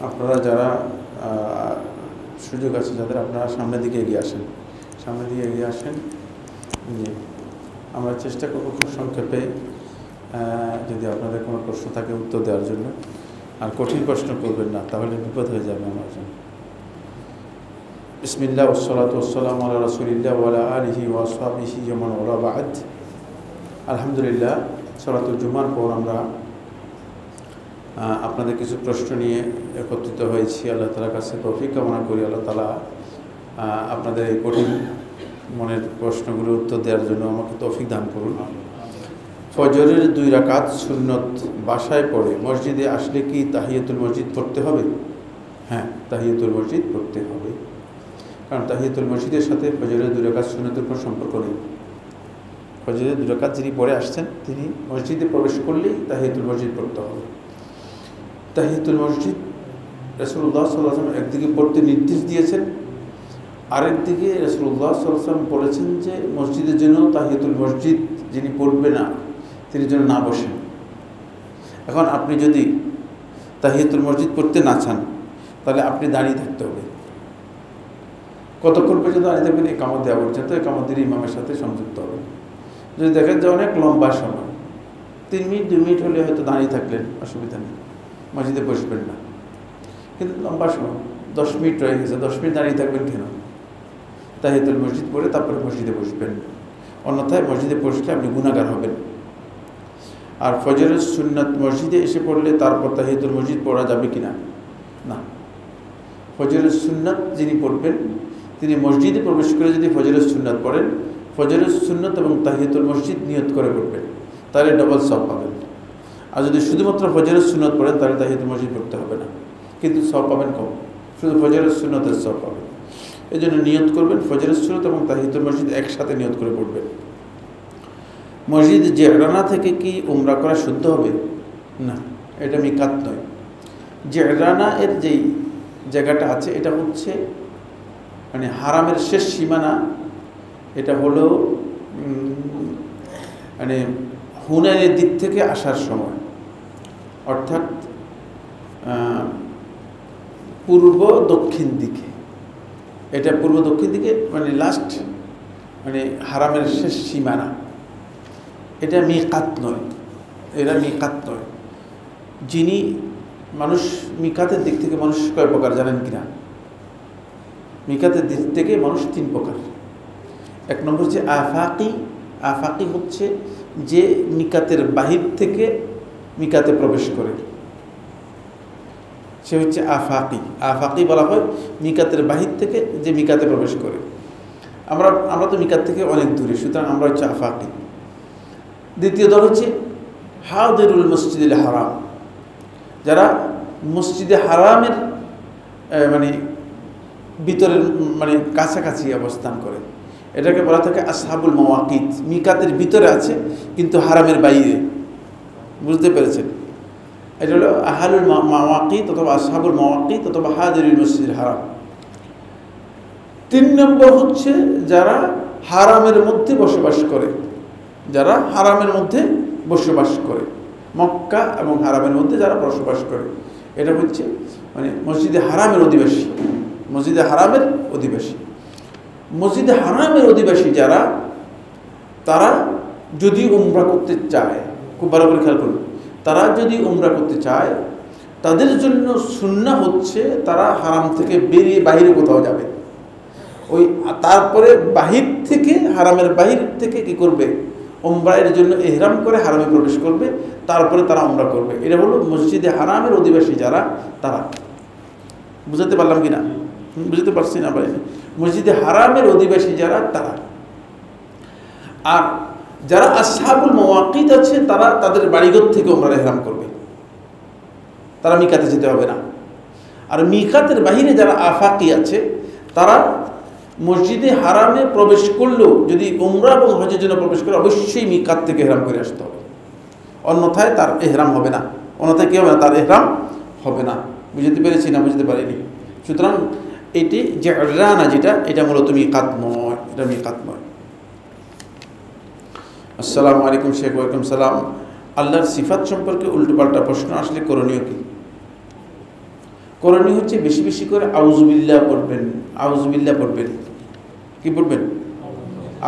আপনারা যারা সুযোগ আছে যাদের, আপনারা সামনের দিকে এগিয়ে আসেন, সামনের দিকে এগিয়ে আসেন। জি, আমরা চেষ্টা করব খুব সংক্ষেপে, যদি আপনাদের কোনো প্রশ্ন থাকে উত্তর দেওয়ার জন্য। আর কঠিন প্রশ্ন করবেন না, তাহলে বিপদ হয়ে যাবে আমার জন্য। বিসমিল্লাহ ওয়াসসালাতু ওয়াসসালামু আলা রাসূলিল্লাহ ওয়া আলা আলিহি ওয়া আসহাবিহি ওয়া মান ওয়ালা বা'দ। আলহামদুলিল্লাহ, সালাতুল জুমার পর আমরা আপনাদের কিছু প্রশ্ন নিয়ে একত্রিত হয়েছি। আল্লাহ তাআলার কাছে তৌফিক কামনা করি, আল্লাহ তাআলা আপনাদের এই কঠিন মনের প্রশ্নগুলোর উত্তর দেওয়ার জন্য আমাকে তৌফিক দান করুন। ফজরের 2 রাকাত সুন্নত বাসায় পড়ে মসজিদে আসলে কি তাহিয়াতুল মসজিদ পড়তে হবে? হ্যাঁ, তাহিয়াতুল মসজিদ পড়তে হবে, কারণ তাহিয়াতুল মসজিদের সাথে ফজরের 2 রাকাত সুন্নতের কোনো সম্পর্ক নেই। ফজরের 2 রাকাত যিনি পড়ে আসছেন তিনি মসজিদে প্রবেশ করলেই তাহিয়াতুল মসজিদ পড়তে হবে। তাহিয়াতুল মসজিদ রাসূলুল্লাহ সাল্লাল্লাহু আলাইহি ওয়াসাল্লাম একদিকে পড়তে নির্দেশ দিয়েছেন, আরেকদিকে রাসূলুল্লাহ সাল্লাল্লাহু আলাইহি ওয়াসাল্লাম বলেছেন যে মসজিদের জন্য তাহিয়াতুল মসজিদ যিনি পড়বে না তিনি যেন না বসেন। এখন আপনি যদি তাহিয়াতুল মসজিদ পড়তে না চান তাহলে আপনি দাঁড়িয়ে থাকতে হবে। কতক্ষণ পর্যন্ত দাঁড়িয়ে থাকবেন? ইকামত দেওয়া পর্যন্ত, ইকামত দিয়ে ইমামের সাথে সংযুক্ত হবেন। যদি দেখেন যে অনেক লম্বা সময়, 3 মিনিট 2 মিনিট হলে হয়তো দাঁড়িয়ে থাকলেন, অসুবিধা নেই, মসজিদে বসবেন না। কিন্তু লম্বা সময় 10 মিনিট রয়ে গেছে, 10 মিনিট দাঁড়িয়ে থাকবেন কেন? তাহিয়াতুল মসজিদ পড়ে তারপরে মসজিদে বসবেন, অন্যথায় মসজিদে বসলে আপনি গুনাহগার হবেন। আর ফজরের সুন্নাত মসজিদে এসে পড়লে তারপর তাহিয়াতুল মসজিদ পড়া যাবে কিনা? না, ফজরের সুন্নাত যিনি পড়বেন তিনি মসজিদে প্রবেশ করে যদি ফজরের সুন্নাত পড়েন, ফজরের সুন্নাত এবং তাহিয়াতুল মসজিদ নিয়ত করে পড়বেন, তাহলে ডবল সওয়াব পাবেন। আর যদি শুধুমাত্র ফজরের সুন্নাত পড়েন তাহলে তাহিয়াতুল মসজিদ পড়তে হবে না, কিন্তু সওয়াব পাবেন কম, শুধু ফজরের সুন্নাতের সওয়াব পাবেন। এই জন্য নিয়ত করবেন ফজরের সুন্নাত এবং তাহিয়াতুল মসজিদ একসাথে নিয়ত করে পড়বেন। মসজিদ জিরানা থেকে কি উমরা করা শুদ্ধ হবে? না, এটা মিকাত নয়। জিরানা এর যেই জায়গাটা আছে এটা হচ্ছে মানে হারামের শেষ সীমানা। এটা হলো মানে হুনাইনের দিক থেকে আসার সময়, অর্থাৎ পূর্ব দক্ষিণ দিকে। এটা পূর্ব দক্ষিণ দিকে মানে লাস্ট, মানে হারামের শেষ সীমানা। এটা মিকাত নয়, এটা মিকাত নয়। যিনি মানুষ মিকাতের দিক থেকে মানুষ কয় প্রকার জানেন কিনা? মিকাতের দিক থেকে মানুষ 3 প্রকার। 1 নম্বর হচ্ছে আফাকি। আফাকি হচ্ছে যে মিকাতের বাহির থেকে মিকাতে প্রবেশ করে, সে হচ্ছে আফাকি। আফাকি বলা হয় মিকাতের বাহির থেকে যে মিকাতে প্রবেশ করে। আমরা তো মিকাত থেকে অনেক দূরে, সুতরাং আমরা হচ্ছে আফাকি। দ্বিতীয় দল হচ্ছে হাদিরুল মসজিদুল হারাম, যারা মসজিদে হারামের মানে ভিতরের মানে কাছাকাছি অবস্থান করে। এটাকে বলা থাকে আসহাবুল মাওয়াকিত। মিকাতের ভিতরে আছে কিন্তু হারামের বাইরে, বুঝতে পেরেছেন? এটা হলো আহলুল মাওয়াকিত অথবা আসহাবুল মাওয়াকিত অথবা হাদিরুল মসজিদুল হারাম। 3 নম্বর হচ্ছে যারা হারামের মধ্যে বসবাস করে, যারা হারামের মধ্যে বসবাস করে, মক্কা এবং হারামের মধ্যে যারা বসবাস করে, এটা হচ্ছে মানে মসজিদে হারামের অধিবাসী। মসজিদে হারামের অধিবাসী, মসজিদে হারামের অধিবাসী যারা, তারা যদি উমরা করতে চায়, খুব ভালো করে খেয়াল করুন, তারা যদি উমরা করতে চায় তাদের জন্য সুন্নাহ হচ্ছে তারা হারাম থেকে বেরিয়ে বাইরে কোথাও যাবে। ওই তারপরে বাহির থেকে, হারামের বাহির থেকে কি করবে? উমরার জন্য ইহরাম করে হারামে প্রবেশ করবে, তারপরে তারা উমরা করবে। এটা হলো মসজিদে হারামের অধিবাসী যারা, তারা। বুঝাতে পারলাম কিনা? বুঝতে পারছি না ভাই? মসজিদে হারামের অধিবাসী যারা, তারা। আর যারা আসহাবুল মাওয়াকিত আছে তারা তাদের বাড়িঘর থেকে উমরা ইহরাম করবে, তারা মিকাতে যেতে হবে না। আর মিকাতের বাহিরে যারা আফাকি আছে তারা মসজিদে হারামে প্রবেশ করলেও যদি উমরা এবং হজের জন্য প্রবেশ করে অবশ্যই মিকাত থেকে ইহরাম করে আসতে হবে, অন্যথায় তার ইহরাম হবে না। অন্যথায় কী হবে না? তার ইহরাম হবে না। বুঝতে পেরেছি না? বুঝতে পারিনি? সুতরাং এটি জিরানা যেটা, এটা মূলত মিকাত নয়, এটা মিকাত নয়। আসসালামু আলাইকুম শেখ। ওয়ালাইকুম সালাম। আল্লাহর সিফাত সম্পর্কে উল্টোপাল্টা প্রশ্ন আসলে করণীয় কি? করণীয় হচ্ছে বেশি বেশি করে আউযুবিল্লাহ পড়বেন, আউযুবিল্লাহ পড়বেন। কি পড়বেন?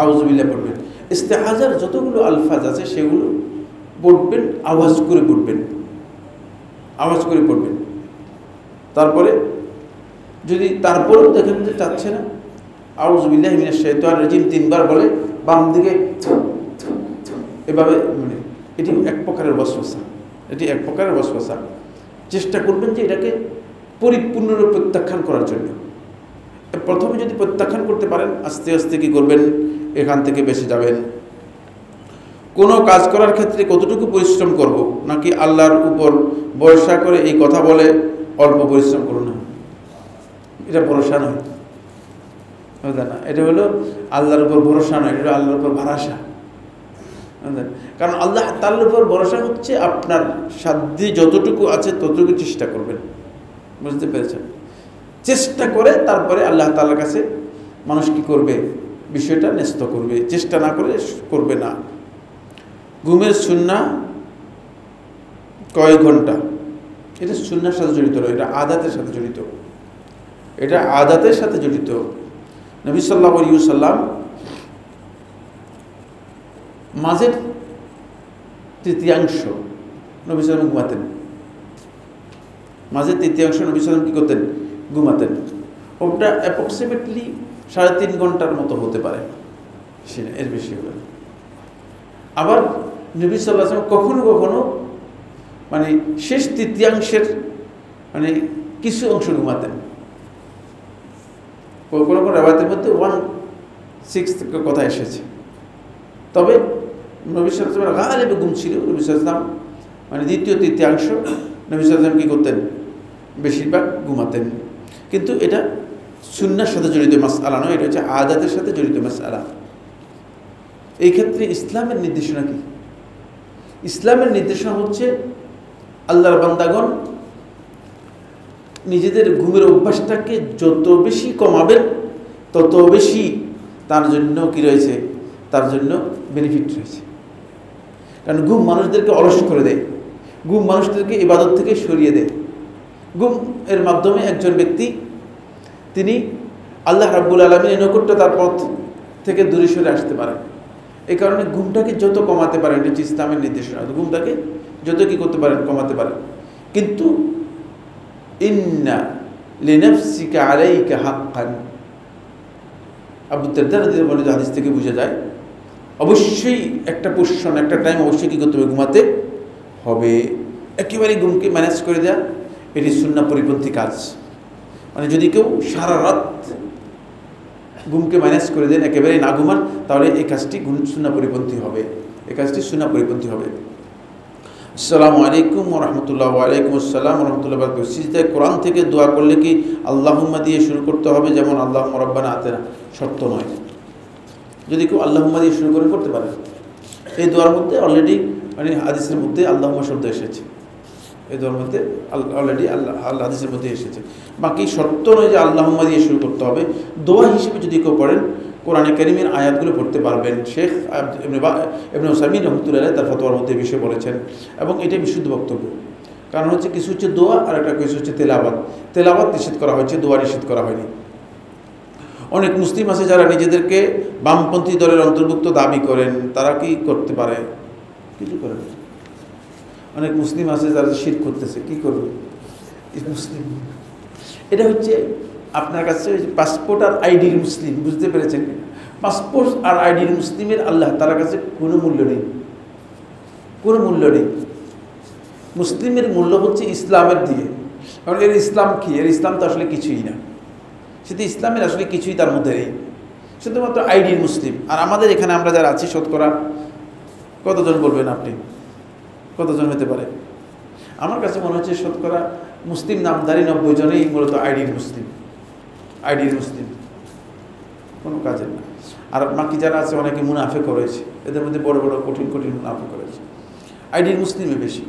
আউযুবিল্লাহ পড়বেন। ইস্তেআযার যতগুলো আলফাজ আছে সেগুলো পড়বেন, আওয়াজ করে পড়বেন, আওয়াজ করে পড়বেন। তারপরে যদি তারপরেও দেখেন যে চাচ্ছে না, আউযুবিল্লাহি মিনাশ শাইতানির রাজিম 3 বার বলে বাম দিকে এভাবে, মানে এটি এক প্রকারের ওয়াসওয়াসা, এটি এক প্রকারের ওয়াসওয়াসা। চেষ্টা করবেন যে এটাকে পরিপূর্ণরূপে প্রত্যাখ্যান করার জন্য। প্রথমে যদি প্রত্যাখ্যান করতে পারেন, আস্তে আস্তে কি করবেন, এখান থেকে বেঁচে যাবেন। কোনো কাজ করার ক্ষেত্রে কতটুকু পরিশ্রম করব, নাকি আল্লাহর উপর ভরসা করে এই কথা বলে অল্প পরিশ্রম করুন না, এটা ভরসা নয়, বুঝলেন না? এটা হলো আল্লাহর উপর ভরসা নয়, এটা হলো আল্লাহর উপর ভরসা। কারণ আল্লাহ তাআলার উপর ভরসা হচ্ছে আপনার সাধ্যে যতটুকু আছে ততটুকু চেষ্টা করবেন, বুঝতে পেরেছেন? চেষ্টা করে তারপরে আল্লাহ তাআলার কাছে মানুষ কি করবে, বিষয়টা ন্যস্ত করবে, চেষ্টা না করে করবে না। ঘুমের সুন্নাহ কয় ঘন্টা, এটা সুন্নাহর সাথে জড়িত নয়, এটা আদাতের সাথে জড়িত, এটা আদাতের সাথে জড়িত। নবী সাল্লাল্লাহু আলাইহি ওয়াসাল্লাম মাঝের তৃতীয়াংশ নবী সাল্লাম ঘুমাতেন, মাঝের তৃতীয়াংশ নবী সাল্লাম কি করতেন, ঘুমাতেন। ওটা অ্যাপ্রক্সিমেটলি 3.5 ঘন্টার মতো হতে পারে, এর বেশি হবে। আবার নবী সাল্লাল্লাহু আলাইহি ওয়াসাল্লাম কখনো কখনো মানে শেষ তৃতীয়াংশের মানে কিছু অংশ ঘুমাতেন। কোনো কোনো রাওয়ায়াতের মধ্যে 1/6 কথা এসেছে। তবে নবী সাল্লাল্লাহু আলাইহি ওয়াসাল্লাম গালিবে ঘুম ছিল। নবী সাল্লাল্লাহু আলাইহি ওয়াসাল্লাম মানে দ্বিতীয় তৃতীয়াংশ নবী সাল্লাল্লাহু আলাইহি ওয়াসাল্লাম কী করতেন, বেশিরভাগ ঘুমাতেন। কিন্তু এটা সুন্নাহর সাথে জড়িত মাসআলা নয়, এটা হচ্ছে আদাতের সাথে জড়িত মাসআলা। এই ক্ষেত্রে ইসলামের নির্দেশনা কি? ইসলামের নির্দেশনা হচ্ছে আল্লাহর বান্দাগণ নিজেদের ঘুমের অভ্যাসটাকে যত বেশি কমাবেন তত বেশি তার জন্য কি রয়েছে, তার জন্য বেনিফিট রয়েছে। কারণ ঘুম মানুষদেরকে অলস করে দেয়, ঘুম মানুষদেরকে ইবাদত থেকে সরিয়ে দেয়। ঘুম এর মাধ্যমে একজন ব্যক্তি তিনি আল্লাহ রাব্বুল আলামিনের নৈকট্যতার পথ থেকে দূরে সরে আসতে পারেন। এই কারণে ঘুমটাকে যত কমাতে পারেন, এটা হচ্ছে ইসলামের নির্দেশনা, ঘুমটাকে যত কি করতে পারেন, কমাতে পারেন। কিন্তু ইন্না লিনাফসিকা আলাইকা হাক্কান, আবু দারদা রাদিয়াল্লাহু আনহু হাদিস থেকে বোঝা যায় অবশ্যই একটা পোর্শন, একটা টাইম অবশ্যই কী করতে হবে, ঘুমাতে হবে। একেবারেই ঘুমকে ম্যানেজ করে দেওয়া এটি সুন্নাহ পরিপন্থী কাজ। মানে যদি কেউ সারা রাত ঘুমকে ম্যানেজ করে দেন, একেবারেই না ঘুমান, তাহলে এই কাজটি সুন্নাহ পরিপন্থী হবে, এই কাজটি সুন্নাহ পরিপন্থী হবে। আসসালামু আলাইকুম ওয়া রাহমাতুল্লাহ। ওয়া আলাইকুম আসসালাম ওয়া রাহমাতুল্লাহ ওয়া বারাকাতুহু। সিজদায় কোরআন থেকে দোয়া করলে কি আল্লাহুম্মা দিয়ে শুরু করতে হবে, যেমন আল্লাহুম্মা রাব্বানা আতিনা? শর্ত নয়, যদি কেউ আল্লাহুম্মা দিয়ে শুরু করে করতে পারে। এই দোয়ার মধ্যে অলরেডি মানে হাদিসের মধ্যে আল্লাহুম্মা শব্দ এসেছে, এই দোয়ার মধ্যে অলরেডি আল্লাহ হাদিসের মধ্যে এসেছে। বাকি শর্ত নয় যে আল্লাহুম্মা দিয়ে শুরু করতে হবে। দোয়া হিসেবে যদি কেউ পড়েন, কোরআনে কারীমের আয়াতগুলো পড়তে পারবেন। শেখ ইবনে উসাইমিন রাহমাতুল্লাহ আলাইহি তার ফতোয়ার মধ্যে বিষয় বলেছেন, এবং এটাই বিশুদ্ধ বক্তব্য। কারণ হচ্ছে কিছু হচ্ছে দোয়া আর একটা কিছু হচ্ছে তেলাওয়াত। তেলাওয়াত নিষেধ করা হয়েছে, দোয়া নিষেধ করা হয়নি। অনেক মুসলিম আছে যারা নিজেদেরকে বামপন্থী দলের অন্তর্ভুক্ত দাবি করেন, তারা কি করতে পারে? কিছু করে না। অনেক মুসলিম আছে যারা শিরক করতেছে, কি করবে? মুসলিম এটা হচ্ছে আপনার কাছে পাসপোর্ট আর আইডির মুসলিম, বুঝতে পেরেছেন? পাসপোর্ট আর আইডির মুসলিমের আল্লাহ তাআলার কাছে কোনো মূল্য নেই, কোনো মূল্য নেই। মুসলিমের মূল্য হচ্ছে ইসলামের দিয়ে। কারণ এর ইসলাম কি? এর ইসলাম তো আসলে কিছুই না, সেটা ইসলামের আসলে কিছুই তার মধ্যে নেই, শুধুমাত্র আইডির মুসলিম। আর আমাদের এখানে আমরা যারা আছি শতকরা কতজন বলবেন আপনি? কতজন হতে পারে? আমার কাছে মনে হচ্ছে শতকরা মুসলিম নামধারী 90 জনেই মূলত আইডির মুসলিম, আইডির মুসলিম, কোনো কাজের না। আর বাকি যারা আছে অনেকে মুনাফিক রয়েছে, এদের মধ্যে বড় বড় কঠিন কঠিন মুনাফিক রয়েছে। আইডির মুসলিমে বেশি।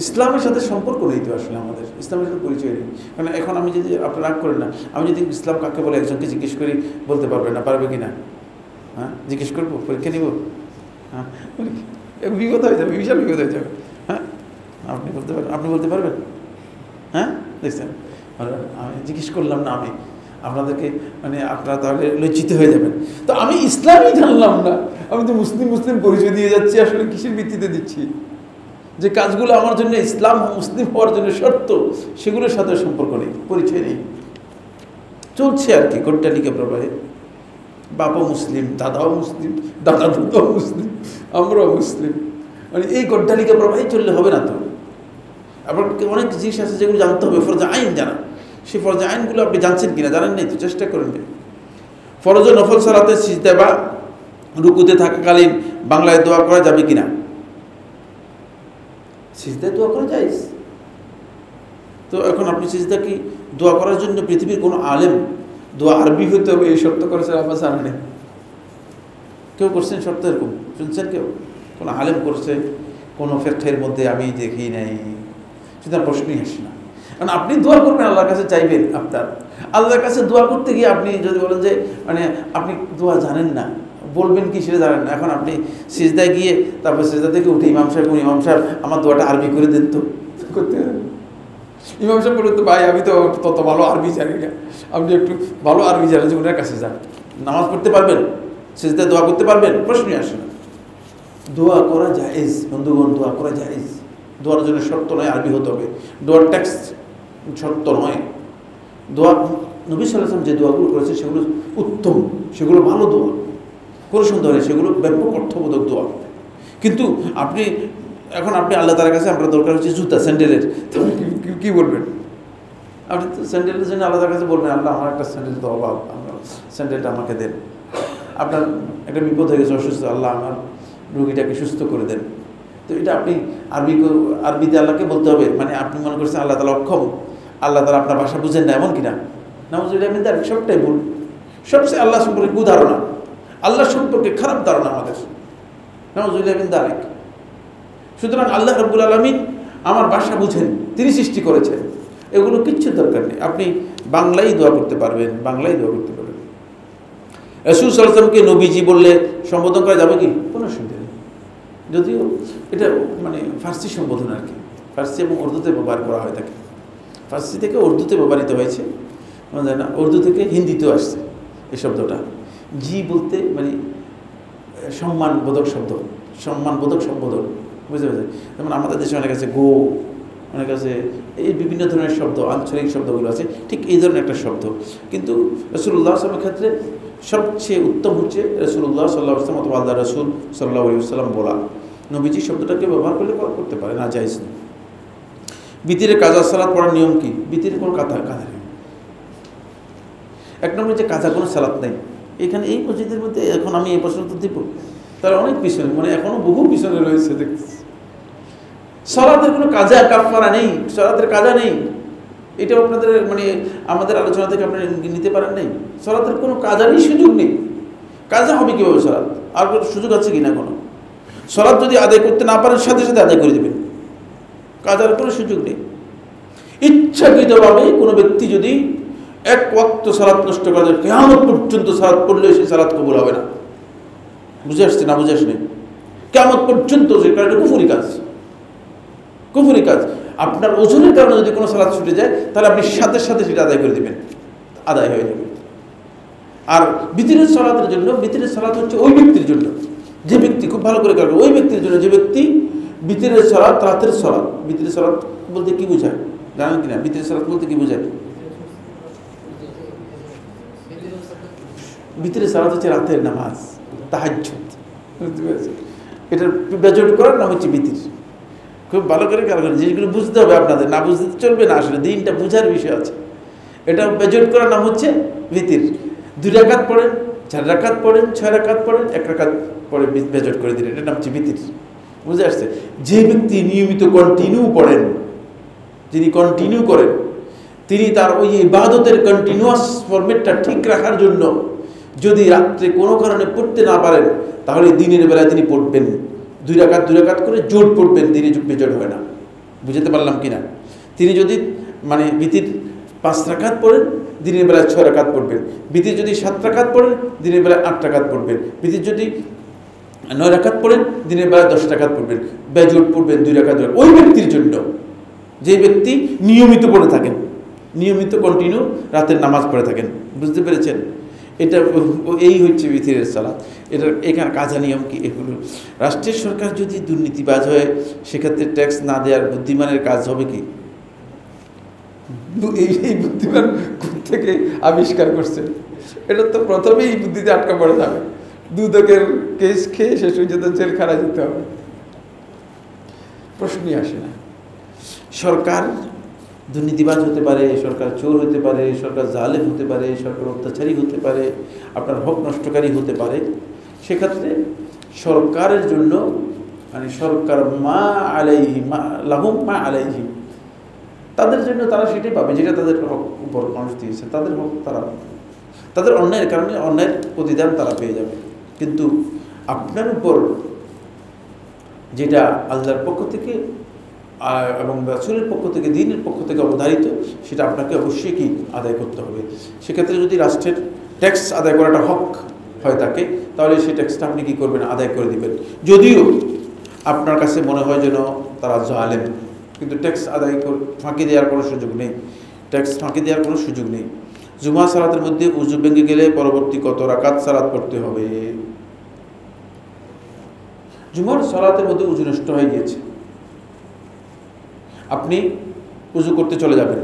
ইসলামের সাথে সম্পর্ক নেই তো আসলে, আমাদের ইসলামের সাথে পরিচয় নেই। কারণ এখন আমি যদি, আপনার রাগ করেন না, আমি যদি ইসলাম কাকে বলে একজনকে জিজ্ঞেস করি, বলতে পারবে না, পারবে কি না? হ্যাঁ, জিজ্ঞেস করবো, পরীক্ষা নিব? হ্যাঁ, বিপদ হয়ে যাবে, বিশাল বিপদ হয়ে যাবে। হ্যাঁ, আপনি বলতে পারবেন? আপনি বলতে পারবেন? হ্যাঁ, দেখছেন, আমি জিজ্ঞেস করলাম না, আমি আপনাদেরকে মানে আপনারা তাহলে লজ্জিত হয়ে যাবেন। তো আমি ইসলামই জানলাম না, আমি তো মুসলিম মুসলিম পরিচয় দিয়ে যাচ্ছি, আসলে কিসের ভিত্তিতে দিচ্ছি? যে কাজগুলো আমার জন্য ইসলাম মুসলিম হওয়ার জন্য শর্ত, সেগুলোর সাথে সম্পর্ক নেই, পরিচয় নেই, চলছে আর কি গোট্টালিকা প্রবাহে। বাবাও মুসলিম, দাদাও মুসলিম, দাদা দাদাও মুসলিম, আমরাও মুসলিম, মানে এই গোট্টালিকা প্রবাহে চললে হবে না। তো আবার অনেক জিনিস আছে যেগুলো জানতে হবে, ফরজ আইন জানা। সেই ফরজ আইনগুলো আপনি জানছেন কিনা, জানেন নাই তো চেষ্টা করেন। ফরজ ও নফল সালাতে সিজদা বা রুকুতে থাকাকালীন বাংলায় দোয়া করা যাবে কিনা? সিজদায় দোয়া করা যায়। তো এখন আপনি সিজদা কি দোয়া করার জন্য পৃথিবীর কোনো আলেম দোয়া আরবি হতে হবে এই শর্ত করেছেন? আমার জানা নেই, কেউ করছেন শর্ত এরকম, শুনছেন কেউ? কোনো আলেম করছে কোনো ফিকহের মধ্যে আমি দেখি নাই, সুতরাং প্রশ্নই আসে না। কারণ আপনি দোয়া করবেন, আল্লাহর কাছে চাইবেন, আপনার আল্লাহর কাছে দোয়া করতে গিয়ে আপনি যদি বলেন যে মানে আপনি দোয়া জানেন না, বলবেন কি সেটা জানেন না, এখন আপনি সিজদায় গিয়ে তারপর সিজদা থেকে উঠে ইমাম সাহেব আমার দোয়াটা আরবি করে দেন, তো করতে হবে। ইমাম সাহেব বলুন তো ভাই আমি তো তত ভালো আরবি জানি না, আপনি একটু ভালো আরবি জানেন, যে ওনার কাছে যান। নামাজ পড়তে পারবেন, সিজদায় দোয়া করতে পারবেন, প্রশ্নই আসে না। দোয়া করা জায়েজ বন্ধুগণ, দোয়া করা জায়েজ। দোয়ার জন্য শর্ত নয় আরবি হতে হবে, দোয়ার টেক্সট শর্ত নয়। দোয়া নবী সাল্লাল্লাহু আলাইহি ওয়াসাল্লাম যে দোয়াগুলো করেছে সেগুলো উত্তম, সেগুলো ভালো দোয়া, কোনো সন্দেহ নেই, সেগুলো ব্যাপক অর্থবোধক দোয়া। কিন্তু আপনি এখন আপনি আল্লাহ তাআলার কাছে আপনার দরকার হচ্ছে জুতা, স্যান্ডেলের, তাহলে কী বলবেন? আপনি তো স্যান্ডেলের জন্য আল্লাহ তাআলার কাছে বলবেন, আল্লাহ আমার একটা স্যান্ডেল তো অভাব, স্যান্ডেলটা আমাকে দেন। আপনার একটা বিপদ হয়ে গেছে, অসুস্থ, আল্লাহ আমার রোগীটাকে সুস্থ করে দেন। তো এটা আপনি আরবিতে আল্লাহকে বলতে হবে, মানে আপনি মনে করছেন আল্লাহ তাআলা অক্ষম, আল্লাহ তাআলা আপনার ভাষা বুঝেন না, এমন কিনা? নাউযুবিল্লাহ মিন যালিক, সবটাই ভুল। সবচেয়ে আল্লাহ সম্পর্কে কুধারণা, আল্লাহ সম্পর্কে খারাপ ধারণা আমাদের, নাউযুবিল্লাহ মিন যালিক। সুতরাং আল্লাহ রাব্বুল আলামিন আমার ভাষা বুঝেন, তিনি সৃষ্টি করেছেন, এগুলো কিচ্ছু দরকার নেই। আপনি বাংলায় দোয়া করতে পারবেন, বাংলায় দোয়া করতে পারবেন। রাসূল সাল্লাল্লাহু আলাইহি ওয়াসাল্লামকে নবীজি বললে সম্বোধন করা যাবে কি? কোনো অসুবিধা নেই, যদিও এটা মানে ফার্সি সম্বোধন আর কি, ফার্সি এবং উর্দুতে ব্যবহার করা হয় থাকে। ফার্সি থেকে উর্দুতে ব্যবহৃত হয়েছে, মানে না, উর্দু থেকে হিন্দিতেও আসছে এই শব্দটা। জি বলতে মানে সম্মানবোধক শব্দ, সম্মানবোধক সম্বোধন, বুঝতে পারছেন? যেমন আমাদের দেশে অনেক আছে গো, অনেক আছে এই বিভিন্ন ধরনের শব্দ, আঞ্চলিক শব্দগুলো আছে, ঠিক এই ধরনের একটা শব্দ। কিন্তু রাসূলুল্লাহ সাল্লাল্লাহু আলাইহি ওয়াসাল্লামের ক্ষেত্রে সবচেয়ে উত্তম হচ্ছে রাসূলুল্লাহ সাল্লাল্লাহু আলাইহি ওয়াসাল্লাম অথবা আল্লাহ রাসূল সাল্লাল্লাহু আলাইহি ওয়াসাল্লাম বলা। নবীজি শব্দটাকে ব্যবহার করতে পারে না, জায়েজ নেই। বিতিরে কাজা সালাত পড়ার নিয়ম কি? বিতিরে কোনো কাজা নেই। এক নম্বরে যে কাজা কোনো সালাত নেই এখানে এই মসজিদের মধ্যে। এখন আমি এই প্রশ্ন তো দিব, তার অনেক পিছনে, মানে এখনো বহু পিছনে রয়েছে দেখতেছি। সালাতের কোনো কাজা কাফারা নেই, সালাতের কাজা নেই, এটাও আপনাদের মানে আমাদের আলোচনা থেকে আপনারা নিতে পারেন নাই। সালাতের কোনো কাজারই সুযোগ নেই, কাজা হবে কীভাবে সালাত? আর কোনো সুযোগ আছে কি না? কোনো সালাত যদি আদায় করতে না পারেন সাথে সাথে আদায় করে দেবেন, কাজার কোনো সুযোগ নেই। ইচ্ছাকৃতভাবে কোনো ব্যক্তি যদি এক ওয়াক্ত সালাত নষ্ট করা যায়, কিয়ামত পর্যন্ত সালাত পড়লে সেই সালাত কবুল হবে না। বুঝে আসছে না? বুঝে আসছে কিয়ামত পর্যন্ত, যে কারণে কুফরি কাজ, কুফরি কাজ। আপনার ওজনের কারণে যদি কোনো সালাত ছুটে যায় তাহলে আপনি সাথে সাথে সেটা আদায় করে দেবেন, আদায় হয়ে যাবে। আর বিতিরের সালাতের জন্য, বিতিরের সালাত হচ্ছে ওই ব্যক্তির জন্য যে ব্যক্তি, খুব ভালো করে কারণ ওই ব্যক্তির জন্য যে ব্যক্তি বিতিরের সালাত, রাতের সালাত। বিতিরের সালাত বলতে কি বোঝায় জানেন কিনা? বিতিরের সালাত বলতে কি বোঝায়? বিতিরের সালাত হচ্ছে রাতের নামাজ, তাহাজ্জুদ, বুঝতে পেরেছেন? এটার বেজট করার নাম হচ্ছে বিতির। খুব ভালো করে খেয়াল করেন, জিনিসগুলো বুঝতে হবে আপনাদের, না বুঝতে চলবে না। আসলে দিনটা বুঝার বিষয় আছে। এটা বেজট করার নাম হচ্ছে বিতির। 2 রাকাত পড়েন, 4 রাকাত পড়েন, 6 রাকাত পড়েন, 1 রাকাত পরে বেজট করে দিলেন, এটার নাম হচ্ছে বিতির। বুঝে আসছে? যে ব্যক্তি নিয়মিত কন্টিনিউ পড়েন, যিনি কন্টিনিউ করেন, তিনি তার ওই ইবাদতের কন্টিনিউয়াস ফরম্যাটটা ঠিক রাখার জন্য যদি রাত্রে কোনো কারণে পড়তে না পারেন তাহলে দিনের বেলায় তিনি পড়বেন 2 রাকাত করে জোট পড়বেন, দিনে বেজট হয় না। বুঝতে পারলাম কিনা? তিনি যদি মানে বিতির 5 রাকাত পড়েন, দিনের বেলায় 6 রাকাত পড়বেন। বিতির যদি 7 রাকাত পড়েন, দিনের বেলায় 8 রাকাত পড়বেন। বিতির যদি 9 রাকাত পড়েন, দিনের বেলায় 10 রাকাত পড়বেন, বেজট পড়বেন 2 রাকাত। ওই ব্যক্তির জন্য যে ব্যক্তি নিয়মিত পড়ে থাকেন, নিয়মিত কন্টিনিউ রাতের নামাজ পড়ে থাকেন। বুঝতে পেরেছেন? এটা এই হচ্ছে বিথিরের সালাত। এটা এখানে কাজা নিয়ম কি এগুলো? রাষ্ট্রের সরকার যদি দুর্নীতিবাজ হয় সেক্ষেত্রে ট্যাক্স না দেওয়ার বুদ্ধিমানের কাজ হবে কি? এই বুদ্ধিমান থেকে আবিষ্কার করছে, এটা তো প্রথমেই এই বুদ্ধিতে আটকা পড়ে যাবে। দুদকের কেস খেয়ে শেষ পর্যন্ত জেলখানা যেতে হবে, প্রশ্নই আসে না। সরকার দুর্নীতিবাজ হতে পারে, সরকার চোর হতে পারে, সরকার জালেম হতে পারে, সরকার অত্যাচারী হতে পারে, আপনার হক নষ্টকারী হতে পারে। সেক্ষেত্রে সরকারের জন্য মানে সরকার মা আলাইহিম লাহুম মা আলাইহিম, তাদের জন্য তারা সেটাই পাবে যেটা তাদের হক উপর মানুষ দিয়েছে। তাদের হক তারা, তাদের অন্যায়ের কারণে অন্যায়ের প্রতিদান তারা পেয়ে যাবে। কিন্তু আপনার উপর যেটা আল্লাহর পক্ষ থেকে এবং রাসূলের পক্ষ থেকে, দ্বীনের পক্ষ থেকে অবধারিত, সেটা আপনাকে অবশ্যই কি আদায় করতে হবে। সেক্ষেত্রে যদি রাষ্ট্রের ট্যাক্স আদায় করাটা হক হয় থাকে, তাহলে সেই ট্যাক্সটা আপনি কী করবেন? আদায় করে দিবেন। যদিও আপনার কাছে মনে হয় যেন তারা জালেম, কিন্তু ট্যাক্স আদায় ফাঁকি দেওয়ার কোনো সুযোগ নেই। ট্যাক্স ফাঁকি দেওয়ার কোনো সুযোগ নেই। জুমা সালাতের মধ্যে উযু ভেঙে গেলে পরবর্তী কত রাকাত সালাত পড়তে হবে? জুমার সালাতের মধ্যে উযু নষ্ট হয়ে গিয়েছে, আপনি উযু করতে চলে যাবেন।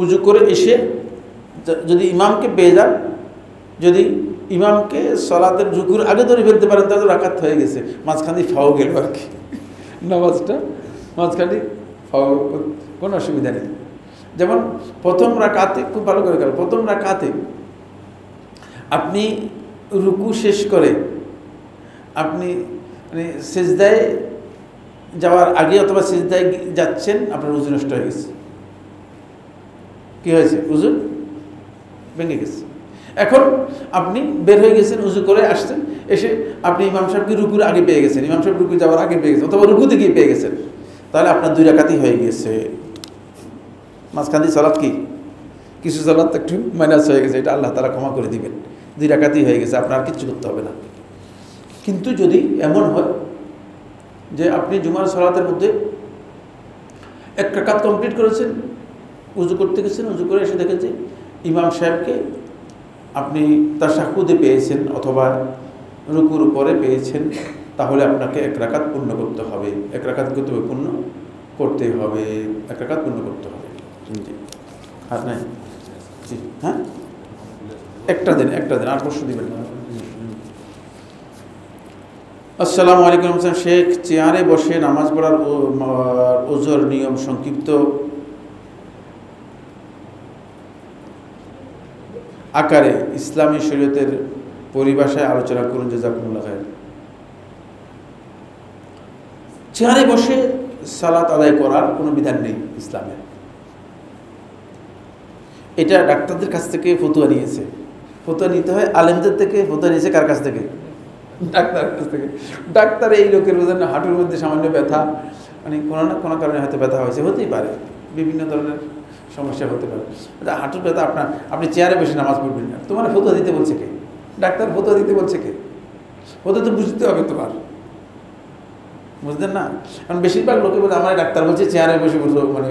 উযু করে এসে যদি ইমামকে পেয়ে যান, যদি ইমামকে সালাতের রুকুর আগে ধরে ফেলতে পারেন, তাহলে রাকাত হয়ে গেছে, মাঝখানে ফাও গেল আর কি, নামাজটা মাঝখানে ফাও, কোনো অসুবিধা নেই। যেমন প্রথম রাকাতে, খুব ভালো করে গেল, প্রথম রাকাতে আপনি রুকু শেষ করে আপনি মানে সিজদায় যাওয়ার আগে অথবা সিজদায় যাচ্ছেন, আপনার উযু নষ্ট হয়ে গেছে। কি হয়েছে? উযু ভেঙে গেছে। এখন আপনি বের হয়ে গেছেন, উযু করে আসছেন, এসে আপনি ইমাম সাহেবকে রুকুর আগে পেয়ে গেছেন, ইমাম সাহেব রুকু যাওয়ার আগে পেয়ে গেছেন, অথবা রুকুতে গিয়ে পেয়ে গেছেন, তাহলে আপনার 2 রাকাতই হয়ে গিয়েছে। মাঝখানে সালাত কি কিছু সালাত একটু মাইনাস হয়ে গেছে, এটা আল্লাহ তাআলা ক্ষমা করে দিবেন। 2 রাকাতই হয়ে গেছে, আপনার কিচ্ছু করতে হবে না। কিন্তু যদি এমন হয় যে আপনি জুমার সালাতের মধ্যে 1 রাকাত কমপ্লিট করেছেন, উযু করতে গেছেন, উযু করে এসে দেখেন যে ইমাম সাহেবকে আপনি তাশাহুদে পেয়েছেন অথবা রুকুর উপরে পেয়েছেন, তাহলে আপনাকে 1 রাকাত পূর্ণ করতে হবে। 1 রাকাত পূর্ণ করতে হবে, 1 রাকাত পূর্ণ করতে হবে। জি, আর নাই? জি, হ্যাঁ, একটা দিন আর প্রশ্ন দিবেন না। আসসালামু আলাইকুম শেখ, চেয়ারে বসে নামাজ পড়ার ওজোর নিয়ম সংক্ষিপ্ত আকারে ইসলামী শরীয়তের পরিভাষায় আলোচনা করুন, জাযাকুমুল্লাহ খায়র। চেয়ারে বসে সালাত আদায় করার কোনো বিধান নেই ইসলামে। এটা ডাক্তারদের কাছ থেকে ফতোয়া নিয়েছে। ফতোয়া নিতে হয় আলেমদের থেকে। ফতোয়া নিয়েছে কার কাছ থেকে? ডাক্তারের কাছ থেকে। ডাক্তার এই লোকের বোঝেন হাঁটুর মধ্যে সামান্য ব্যথা, মানে কোনো না কোনো কারণে হয়তো ব্যথা হয়েছে, হতেই পারে, বিভিন্ন ধরনের সমস্যা হতে পারে। হাঁটুর ব্যথা, আপনি চেয়ারে বসে নামাজ পড়বেন না, তোমার ফতোয়া দিতে বলছে কে? ডাক্তার ফতোয়া দিতে বলছে কে? ওদের তো বুঝতে হবে তোমার, বুঝলেন না? কারণ বেশিরভাগ লোকে বলে আমার ডাক্তার বলছে চেয়ারে বসে বসে, মানে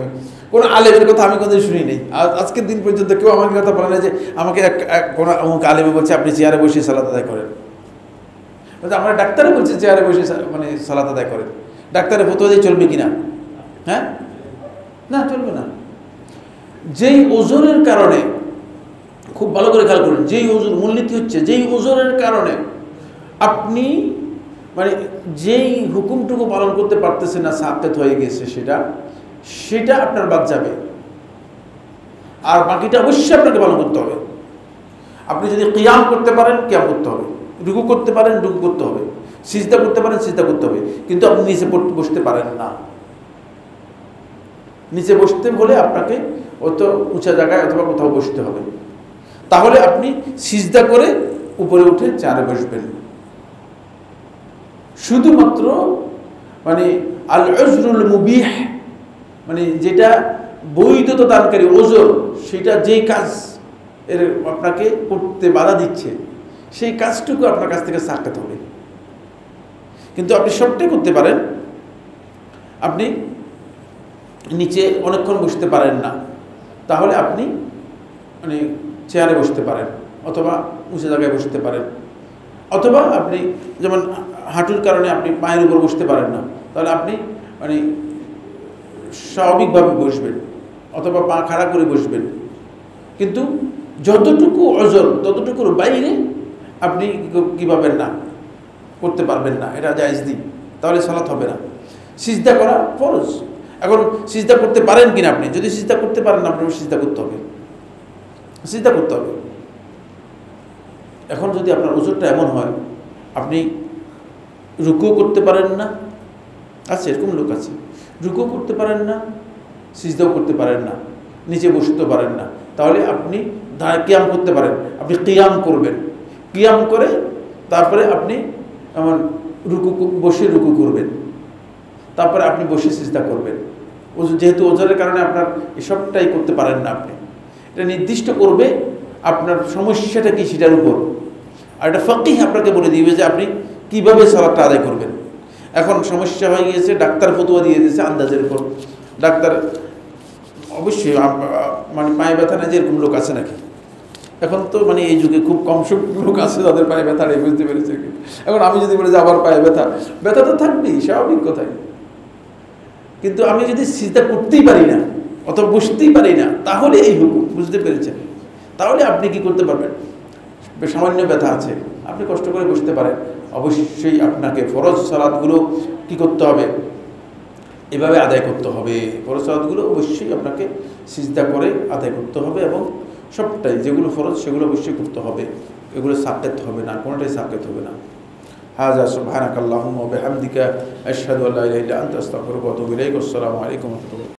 কোনো আলেমের কথা আমি কোনোদিন শুনি নেই। আজকের দিন পর্যন্ত কেউ আমাকে কথা বলে না যে আমাকে কোনো অমুক আলেমে বলছে আপনি চেয়ারে বসে সালাত আদায় করেন। আমরা ডাক্তারে বলছে চেয়ারে বসে মানে সালাত আদায় করেন, ডাক্তারের ফতোয়া দিয়ে চলবে কিনা? হ্যাঁ, না, চলবে না। যেই ওজনের কারণে, খুব ভালো করে খেয়াল করুন, যেই ওজন, মূলনীতি হচ্ছে যেই ওজনের কারণে আপনি মানে যেই হুকুমটুকু পালন করতে পারতেছেন না, সাকেত হয়ে গেছে, সেটা আপনার বাদ যাবে, আর বাকিটা অবশ্যই আপনাকে পালন করতে হবে। আপনি যদি কিয়াম করতে পারেন, কিয়াম করতে হবে, রুকু করতে পারেন, রুকু করতে হবে, সিজদা করতে পারেন, সিজদা করতে হবে, কিন্তু আপনি নিচে বসতে পারেন না। নিচে বসতে হলে আপনাকে অত উঁচা জায়গায় অথবা কোথাও বসতে হবে, তাহলে আপনি সিজদা করে উপরে উঠে চেয়ারে বসবেন। শুধুমাত্র মানে আল উজরুল মুবিহ, মানে যেটা বৈধতা দানকারী ওজর, সেটা যেই কাজ এর আপনাকে করতে বাধা দিচ্ছে, সেই কাজটুকু আপনার কাছ থেকে সাকাত হবে। কিন্তু আপনি সবটাই করতে পারেন, আপনি নিচে অনেকক্ষণ বসতে পারেন না, তাহলে আপনি মানে চেয়ারে বসতে পারেন, অথবা উঁচু জায়গায় বসতে পারেন, অথবা আপনি যেমন হাঁটুর কারণে আপনি পায়ের উপর বসতে পারেন না, তাহলে আপনি মানে স্বাভাবিকভাবে বসবেন, অথবা পা খাড়া করে বসবেন। কিন্তু যতটুকু ওজন ততটুকুর বাইরে আপনি কী পাবেন না, করতে পারবেন না, এটা জায়েজ নেই, তাহলে সালাত হবে না। সিজদা করা ফরজ। এখন সিজদা করতে পারেন কিনা আপনি, যদি সিজদা করতে পারেন না, আপনার সিজদা করতে হবে, সিজদা করতে হবে। এখন যদি আপনার ওজনটা এমন হয় আপনি রুকুও করতে পারেন না, আছে এরকম লোক আছে, রুকুও করতে পারেন না, সিজদাও করতে পারেন না, নিচে বসতে পারেন না, তাহলে আপনি কিয়াম করতে পারেন, আপনি কিয়াম করবেন, কিয়াম করে তারপরে আপনি এমন বসে রুকু করবেন, তারপরে আপনি বসে সিজদা করবেন। যেহেতু ওজনের কারণে আপনার এসবটাই করতে পারেন না, আপনি এটা নির্দিষ্ট করবে আপনার সমস্যাটা কি সেটার উপর, আর এটা ফাকিহ আপনাকে বলে দিবে যে আপনি কিভাবে সালাতটা আদায় করবেন। এখন সমস্যা হয়ে গিয়েছে, ডাক্তার ফতোয়া দিয়ে দিয়েছে আন্দাজের উপর। ডাক্তার অবশ্যই মানে পায়ে ব্যথা না যে এরকম লোক আছে নাকি? এখন তো মানে এই যুগে খুব কম সংখ্যক লোক আছে যাদের পায়ে ব্যথা নেই, বুঝতে পেরেছে। এখন আমি যদি বলি যে আবার পায়ে ব্যথা, ব্যথা তো থাকবেই, স্বাভাবিক কথাই। কিন্তু আমি যদি সিজদা করতেই পারি না অথবা বসতেই পারি না, তাহলে এই হুকুম, বুঝতে পেরেছেন? তাহলে আপনি কি করতে পারবেন? সামান্য ব্যথা আছে, আপনি কষ্ট করে বসতে পারেন। অবশ্যই আপনাকে ফরজ সালাতগুলো কি করতে হবে? এভাবে আদায় করতে হবে। ফরজ সালাতগুলো অবশ্যই আপনাকে সিজদা করে আদায় করতে হবে, এবং সবটাই যেগুলো ফরজ সেগুলো অবশ্যই করতে হবে, এগুলো সাকেত হবে না, কোনোটাই সাকেত হবে না। হাযা সুবহানাকাল্লাহুম্মা ওয়া বিহামদিকা আশহাদু আল্লা ইলাহা ইল্লা আনতা আস্তাগফিরুকা ওয়া আতুবু ইলাইক। আসসালামু আলাইকুম ওয়া রাহমাতুল্লাহ।